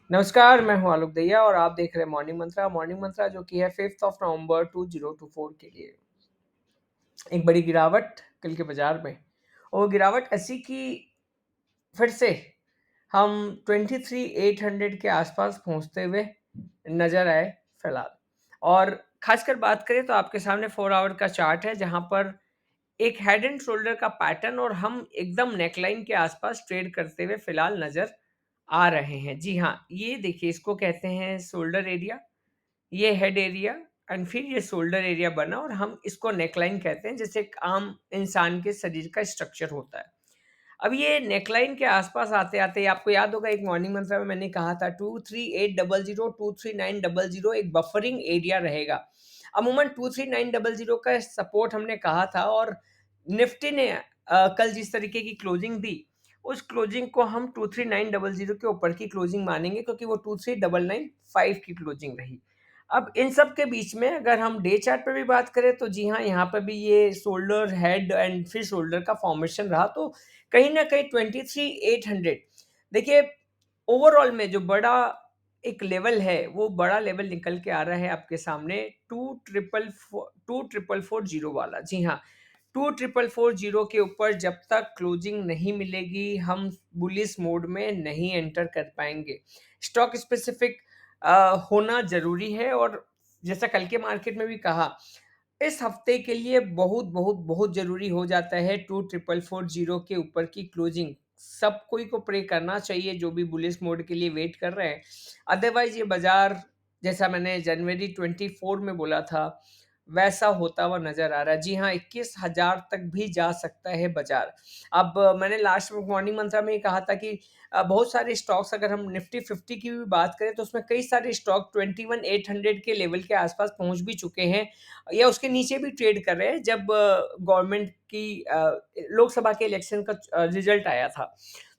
नमस्कार, मैं हूँ आलोक दहिया और आप देख रहे हैं मॉर्निंग मंत्रा जो कि है 5th ऑफ नवंबर 2024 के लिए। एक बड़ी गिरावट कल के बाज़ार में और वो गिरावट ऐसी कि फिर से हम 23,800 के आसपास पहुँचते हुए नज़र आए फिलहाल। और ख़ासकर बात करें तो आपके सामने 4 आवर का चार्ट है जहाँ पर एक हेड एंड शोल्डर का पैटर्न और हम एकदम नेकलाइन के आसपास ट्रेड करते हुए फिलहाल नज़र आ रहे हैं। जी हाँ, ये देखिए इसको कहते हैं शोल्डर एरिया, ये हेड एरिया एंड फिर ये शोल्डर एरिया बना और हम इसको नेकलाइन कहते हैं जैसे एक आम इंसान के शरीर का स्ट्रक्चर होता है। अब ये नेकलाइन के आसपास आते-आते आपको याद होगा एक मॉर्निंग मंत्रा में मैंने कहा था 23800 23900 एक बफरिंग एरिया रहेगा। अमूमन 23900 का सपोर्ट हमने कहा था और निफ्टी ने कल जिस तरीके की क्लोजिंग दी, उस क्लोजिंग को हम 23900 के ऊपर की क्लोजिंग मानेंगे क्योंकि वो 23995 की क्लोजिंग रही। अब इन सब के बीच में अगर हम डे चार्ट पे भी बात करें तो जी हाँ, यहाँ पे भी ये शोल्डर, हेड एंड फिर शोल्डर का फॉर्मेशन रहा तो कहीं न कहीं 23,800 देखिए ओवरऑल में जो बड़ा एक लेवल है, वो बड़ा लेवल निकल के आ रहा है आपके सामने 2,440 वाला। जी हाँ, 2,440 के ऊपर जब तक क्लोजिंग नहीं मिलेगी, हम बुलिश मोड में नहीं एंटर कर पाएँगे। स्टॉक स्पेसिफिक होना ज़रूरी है और जैसा कल के मार्केट में भी कहा, इस हफ्ते के लिए बहुत ज़रूरी हो जाता है 2,440 के ऊपर की क्लोजिंग। सब कोई को प्रे करना चाहिए जो भी बुलिश मोड के लिए वेट कर रहे हैं। अदरवाइज़ ये बाज़ार जैसा मैंने जनवरी 24 में बोला था, वैसा होता हुआ नज़र आ रहा है। जी हाँ, 21,000 तक भी जा सकता है बाज़ार। अब मैंने लास्ट मॉर्निंग मंत्रा में ये कहा था कि बहुत सारे स्टॉक्स अगर हम निफ्टी 50 की भी बात करें तो उसमें कई सारे स्टॉक 21,800 के लेवल के आस-पास पहुँच भी चुके हैं या उसके नीचे भी ट्रेड कर रहे हैं जब गवर्नमेंट की लोकसभा के इलेक्शन का रिज़ल्ट आया था।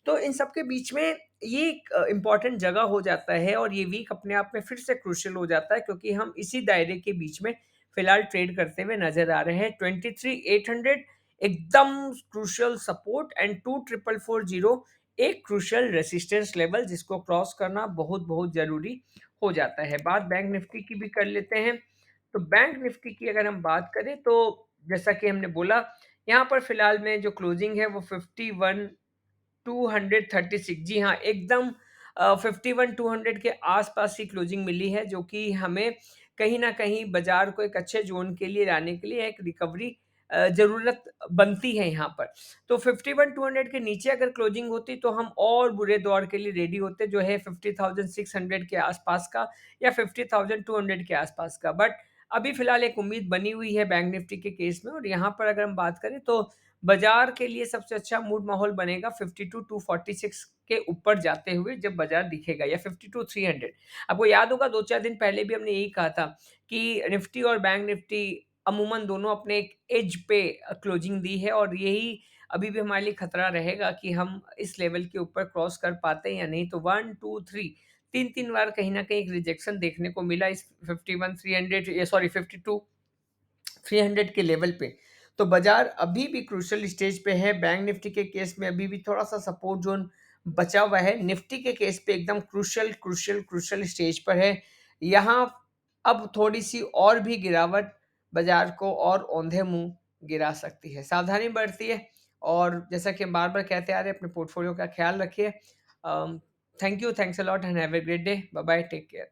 तो इन सब के बीच में ये एक इम्पोर्टेंट जगह हो जाता है और ये वीक अपने आप में फिर से क्रूशियल हो जाता है क्योंकि हम इसी दायरे के बीच में फिलहाल ट्रेड करते हुए नज़र आ रहे हैं। 23,800 एकदम क्रूशियल सपोर्ट एंड 2,440 एक क्रूशियल रेजिस्टेंस लेवल जिसको क्रॉस करना बहुत ज़रूरी हो जाता है। बात बैंक निफ्टी की भी कर लेते हैं। तो बैंक निफ्टी की अगर हम बात करें तो जैसा कि हमने बोला, यहाँ पर फिलहाल में जो क्लोजिंग है वो 51,236 जी हाँ, एकदम 51,200 के आस-पास की क्लोजिंग मिली है जो कि हमें कहीं न कहीं बाज़ार को एक अच्छे ज़ोन के लिए लाने के लिए एक रिकवरी ज़रूरत बनती है यहाँ पर। तो 51,200 के नीचे अगर क्लोजिंग होती तो हम और बुरे दौर के लिए रेडी होते जो है 50,600 के आस-पास का या 50,200 के आस-पास का। बट अभी फिलहाल एक उम्मीद बनी हुई है बैंक निफ्टी के केस में और यहाँ पर अगर हम बात करें तो बाज़ार के लिए सबसे अच्छा मूड माहौल बनेगा 52,246 के ऊपर जाते हुए जब बाज़ार दिखेगा या 52,300 आपको याद होगा 2-4 दिन पहले भी हमने यही कहा था कि निफ्टी और बैंक निफ्टी अमूमन दोनों अपने एक एज पे क्लोजिंग दी है और यही अभी भी हमारे लिए खतरा रहेगा कि हम इस लेवल के ऊपर क्रॉस कर पाते हैं या नहीं। तो 1, 2, 3 3-3 बार कहीं न कहीं एक रिजेक्शन देखने को मिला इस 51,300 या सॉरी 52,300 के लेवल पे। तो बाज़ार अभी भी क्रूशियल स्टेज पे है। बैंक निफ्टी के केस में अभी भी थोड़ा-सा सपोर्ट ज़ोन बचा हुआ है। निफ्टी के केस पे एकदम क्रूशियल स्टेज पर है। यहाँ अब थोड़ी-सी और भी गिरावट बाज़ार को और औंधे मुँह गिरा सकती है। सावधानी बरतिए और जैसा कि हम बार-बार कहते आ रहे हैं अपने पोर्टफोलियो का ख़्याल रखिए। Thank you, thanks a lot and have a great day. Bye bye, take care.